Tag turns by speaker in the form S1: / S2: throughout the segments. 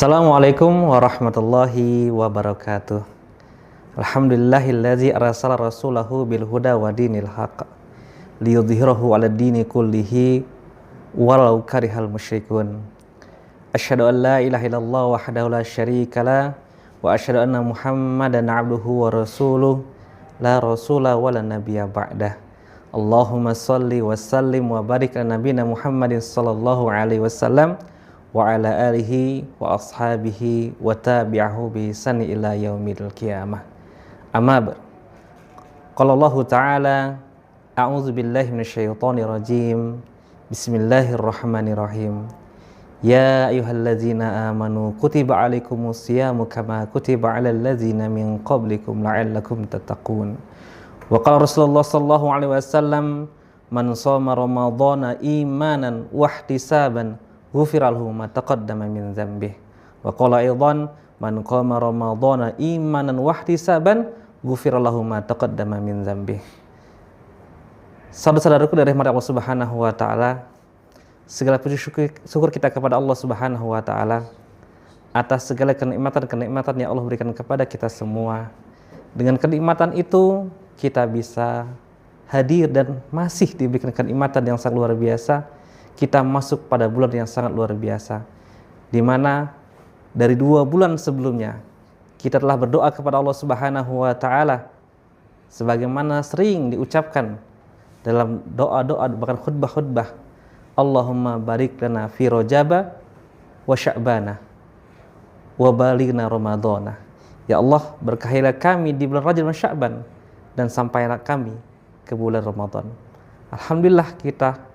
S1: Assalamualaikum warahmatullahi wabarakatuh. Alhamdulillahilladzi arsala rasulahu bil huda wa dinil haqq liyudhhirahu 'ala dini kullihi walau karihal musyrikun. Asyhadu an la ilaha illallah wahdahu la syarikalah wa asyhadu anna Muhammadan 'abduhu wa rasuluh la rasula wa la nabiyya ba'dah. Allahumma shalli wa sallim wa barik ala nabiyyina Muhammadin sallallahu alaihi wasallam wa ala alihi wa ashabihi wa tabi'ahu bi ihsani ila yaumil qiyamah. Amma qala Allah ta'ala a'udzu billahi minasyaitonir rajim. Bismillahirrahmanirrahim. Ya ayyuhalladzina amanu kutiba alaikumus siyamu kama kutiba alal ladzina min qablikum la'allakum tattaqun. Wa qala Rasulullah sallallahu alaihi wasallam man shoma ramadhana imanan wa ihtisaban ghufira lahu ma taqaddama min dzambihi. Wa qala aidan man qama ramadhana imanan wa ihtisaban ghufira lahu ma taqaddama min dzambihi. Saudara-saudaraku dari rahmat Allah Subhanahu wa taala, segala puji syukur kita kepada Allah Subhanahu wa taala atas segala kenikmatan-kenikmatan yang Allah berikan kepada kita semua. Dengan kenikmatan itu kita bisa hadir dan masih diberikan kenikmatan yang sangat luar biasa. Kita masuk pada bulan yang sangat luar biasa, di mana dari 2 bulan sebelumnya kita telah berdoa kepada Allah Subhanahu wa taala sebagaimana sering diucapkan dalam doa-doa bahkan khutbah-khutbah, Allahumma barik lana fi Rajaba wa Sya'bana wa balighna Ramadhana. Ya Allah, berkahilah kami di bulan Rajab dan Sya'ban dan sampailah kami ke bulan Ramadan. Alhamdulillah kita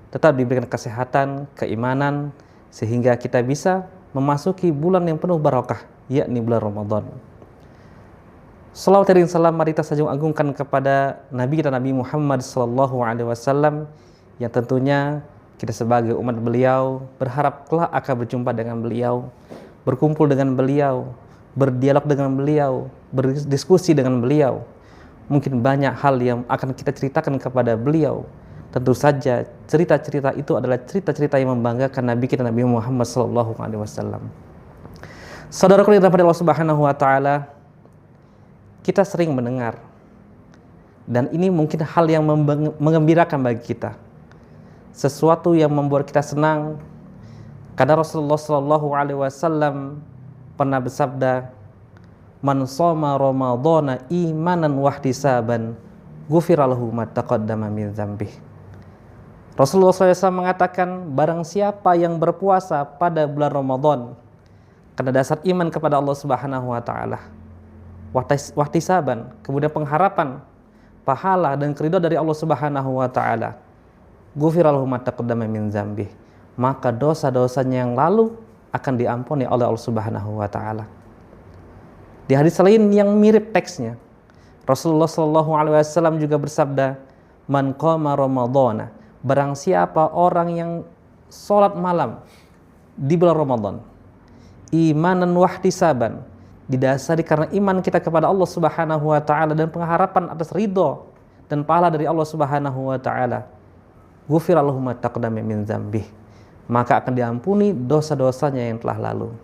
S1: tetap diberikan kesehatan, keimanan, sehingga kita bisa memasuki bulan yang penuh barakah, yakni bulan Ramadan. Salawat dan salam mari kita sanjung agungkan kepada Nabi kita Nabi Muhammad sallallahu alaihi wasallam, yang tentunya kita sebagai umat beliau berharap kelak akan berjumpa dengan beliau, berkumpul dengan beliau, berdialog dengan beliau, berdiskusi dengan beliau. Mungkin banyak hal yang akan kita ceritakan kepada beliau. Tentu saja cerita-cerita itu adalah cerita-cerita yang membanggakan Nabi kita Nabi Muhammad sallallahu alaihi wasallam. Saudaraku yang dirahmati Allah Subhanahu wa taala, kita sering mendengar, dan ini mungkin hal yang mengembirakan bagi kita, sesuatu yang membuat kita senang, karena Rasulullah sallallahu alaihi wasallam pernah bersabda, man shoma ramadhana imanan wa ihtisaban ghufira lahu ma taqaddama min dzambihi. Rasulullah SAW mengatakan, barang siapa yang berpuasa pada bulan Ramadan karena dasar iman kepada Allah Subhanahu wa taala, wahtisaban, kemudian pengharapan pahala dan keridhaan dari Allah Subhanahu wa taala, ghufira lahu ma taqaddama min dzambihi, maka dosa-dosanya yang lalu akan diampuni oleh Allah Subhanahu wa taala. Di hadis lain yang mirip teksnya, Rasulullah SAW juga bersabda, man qama ramadhana, barang siapa orang yang sholat malam di bulan Ramadan, imanan wahtisaban, didasari karena iman kita kepada Allah Subhanahu wa taala dan pengharapan atas ridho dan pahala dari Allah Subhanahu wa taala, ghufira lahu ma taqaddama min dzambihi, maka akan diampuni dosa-dosanya yang telah lalu.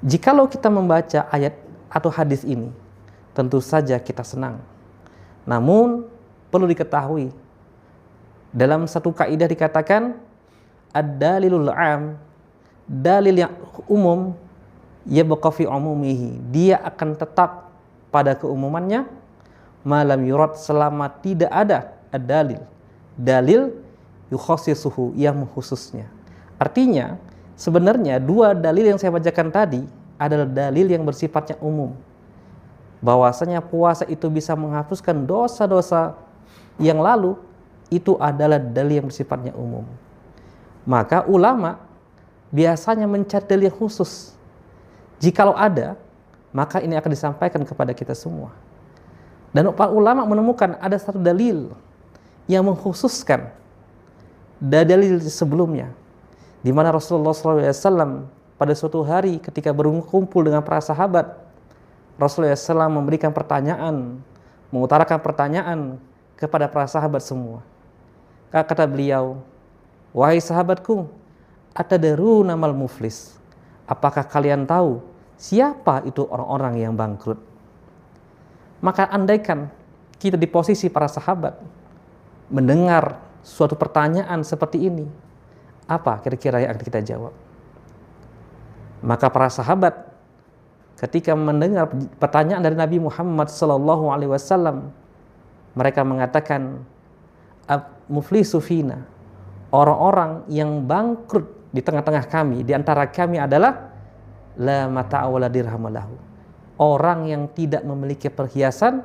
S1: Jikalau kita membaca ayat atau hadis ini, tentu saja kita senang. Namun perlu diketahui, dalam satu kaidah dikatakan ad-dalilul 'am, dalil yang umum, yabqa fi umumihi, dia akan tetap pada keumumannya, malam yurad, selama tidak ada ad-dalil, dalil yukhassisuhu, yang khususnya. Artinya sebenarnya 2 dalil yang saya bacakan tadi adalah dalil yang bersifatnya umum, bahwasanya puasa itu bisa menghapuskan dosa-dosa yang lalu, itu adalah dalil yang bersifatnya umum. Maka ulama biasanya mencari dalil yang khusus. Jikalau ada, maka ini akan disampaikan kepada kita semua. Dan para ulama menemukan ada satu dalil yang mengkhususkan dalil sebelumnya, di mana Rasulullah SAW pada suatu hari ketika berkumpul dengan para sahabat, Rasulullah SAW memberikan pertanyaan, mengutarakan pertanyaan kepada para sahabat semua. Kata beliau, wahai sahabatku, atadruna mal muflis, apakah kalian tahu siapa itu orang-orang yang bangkrut? Maka andaikan kita di posisi para sahabat mendengar suatu pertanyaan seperti ini, apa kira-kira yang akan kita jawab? Maka para sahabat ketika mendengar pertanyaan dari Nabi Muhammad SAW, mereka mengatakan, muflisu fina, orang-orang yang bangkrut di tengah-tengah kami, di antara kami adalah la mata'a wala dirham lahu, orang yang tidak memiliki perhiasan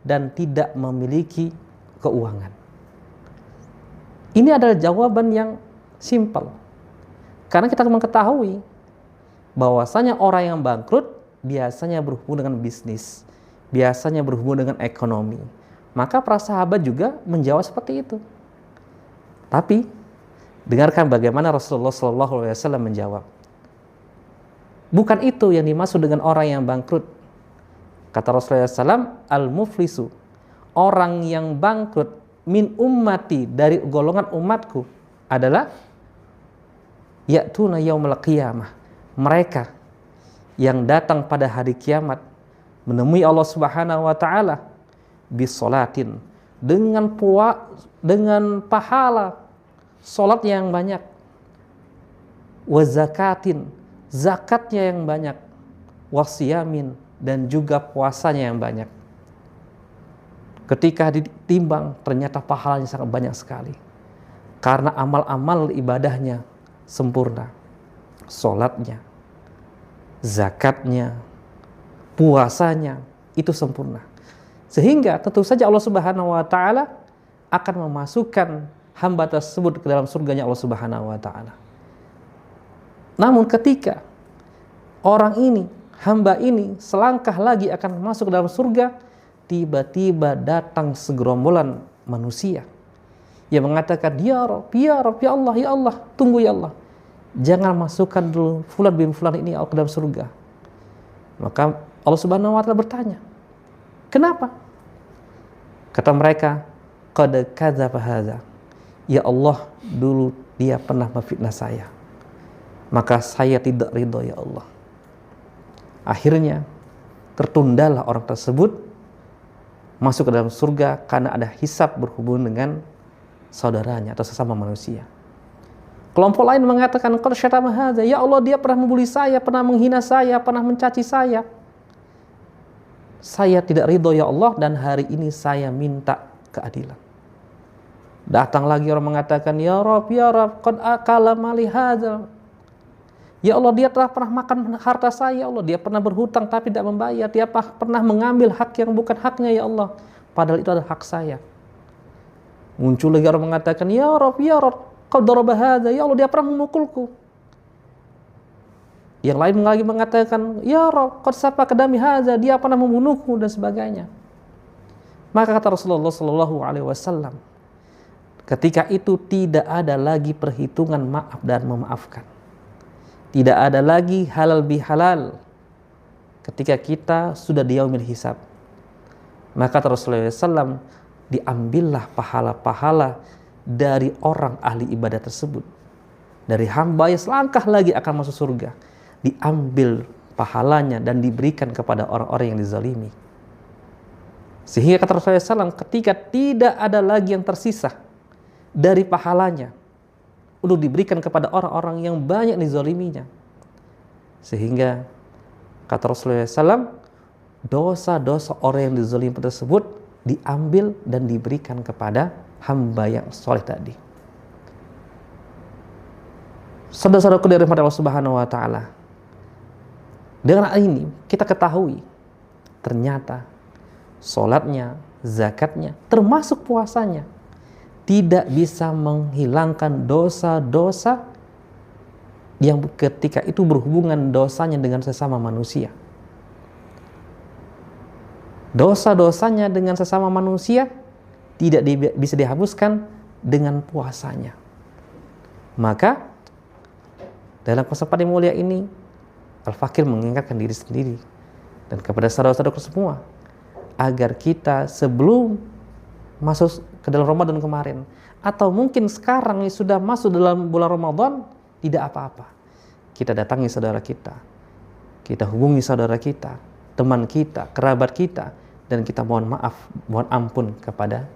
S1: dan tidak memiliki keuangan. Ini adalah jawaban yang simpel, karena kita mengetahui bahwasanya orang yang bangkrut biasanya berhubungan dengan bisnis, biasanya berhubungan dengan ekonomi. Maka para sahabat juga menjawab seperti itu. Tapi dengarkan bagaimana Rasulullah SAW menjawab. Bukan itu yang dimaksud dengan orang yang bangkrut. Kata Rasulullah SAW, al-muflisu, orang yang bangkrut min ummati, dari golongan umatku adalah ya'tuna yaumil qiyamah, mereka yang datang pada hari kiamat menemui Allah Subhanahu wa taala bisolatin, dengan pahala salat yang banyak, wa zakatin, zakatnya yang banyak, wasiyamin, dan juga puasanya yang banyak. Ketika ditimbang ternyata pahalanya sangat banyak sekali, karena amal-amal ibadahnya sempurna, salatnya, zakatnya, puasanya itu sempurna. Sehingga tentu saja Allah Subhanahu wa taala akan memasukkan hamba tersebut ke dalam surganya Allah Subhanahu wa taala. Namun ketika orang ini, hamba ini selangkah lagi akan masuk ke dalam surga, tiba-tiba datang segerombolan manusia yang mengatakan, ya Rabb, ya Rabb, ya Allah, ya Allah, tunggu ya Allah, jangan masukkan dulu fulan bin fulan ini ke dalam surga. Maka Allah Subhanahu wa taala bertanya, kenapa? Kata mereka, qad kadzaba hadza, ya Allah, dulu dia pernah memfitnah saya, maka saya tidak ridho ya Allah. Akhirnya tertundalah orang tersebut masuk ke dalam surga karena ada hisab berhubungan dengan saudaranya atau sesama manusia. Kelompok lain mengatakan, qad syatama hadza, ya Allah, dia pernah membuli saya, pernah menghina saya, pernah mencaci saya. Saya tidak ridho ya Allah, dan hari ini saya minta keadilan. Datang lagi orang mengatakan, ya Rabb, qad akala mali hadza, ya Allah, dia telah pernah makan harta saya, ya Allah, dia pernah berhutang tapi tidak membayar, dia pernah mengambil hak yang bukan haknya ya Allah, padahal itu adalah hak saya. Muncul lagi orang mengatakan, ya Rabb, qad daraba hadza, ya Allah, dia pernah memukulku. Yang lain lagi mengatakan, ya Rabb, qad safaka dami hadza, dia pernah membunuhku, dan sebagainya. Maka kata Rasulullah SAW, ketika itu tidak ada lagi perhitungan maaf dan memaafkan. Tidak ada lagi halal bihalal ketika kita sudah di yaumil hisab. Maka kata Rasulullah SAW, diambillah pahala-pahala dari orang ahli ibadah tersebut, dari hamba yang selangkah lagi akan masuk surga, diambil pahalanya dan diberikan kepada orang-orang yang dizalimi. Sehingga kata Rasulullah SAW, ketika tidak ada lagi yang tersisa dari pahalanya untuk diberikan kepada orang-orang yang banyak dizaliminya, sehingga kata Rasulullah SAW, dosa-dosa orang yang dizalimi tersebut diambil dan diberikan kepada hamba yang soleh tadi. Saudara-saudaraku dari Allah Subhanahu wa taala, dengan ini kita ketahui ternyata salatnya, zakatnya, termasuk puasanya tidak bisa menghilangkan dosa-dosa yang ketika itu berhubungan dosanya dengan sesama manusia. Dosa-dosanya dengan sesama manusia tidak bisa dihapuskan dengan puasanya. Maka dalam kesempatan yang mulia ini, Al-Fakir mengingatkan diri sendiri dan kepada saudara-saudara semua, agar kita sebelum masuk ke dalam Ramadan kemarin, atau mungkin sekarang sudah masuk dalam bulan Ramadan, tidak apa-apa, kita datangi saudara kita hubungi saudara kita, teman kita, kerabat kita, dan kita mohon maaf, mohon ampun kepada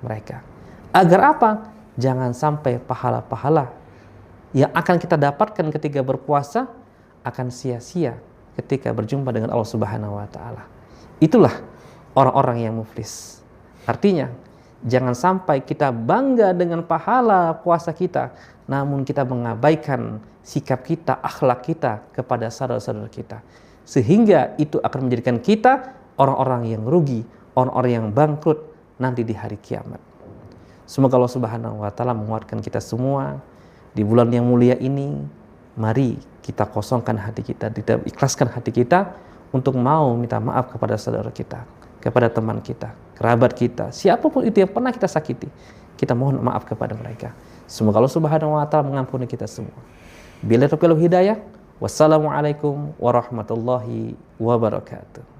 S1: mereka. Agar apa? Jangan sampai pahala-pahala yang akan kita dapatkan ketika berpuasa akan sia-sia ketika berjumpa dengan Allah Subhanahu wa taala. Itulah orang-orang yang muflis. Artinya, jangan sampai kita bangga dengan pahala puasa kita, namun kita mengabaikan sikap kita, akhlak kita kepada saudara-saudara kita. Sehingga itu akan menjadikan kita orang-orang yang rugi, orang-orang yang bangkrut nanti di hari kiamat. Semoga Allah Subhanahu wa taala menguatkan kita semua di bulan yang mulia ini. Mari kita kosongkan hati kita, ikhlaskan hati kita untuk mau minta maaf kepada saudara kita, kepada teman kita, kerabat kita, siapapun itu yang pernah kita sakiti. Kita mohon maaf kepada mereka. Semoga Allah Subhanahu wa taala mengampuni kita semua. Billahi taufiq wal hidayah. Wassalamualaikum warahmatullahi wabarakatuh.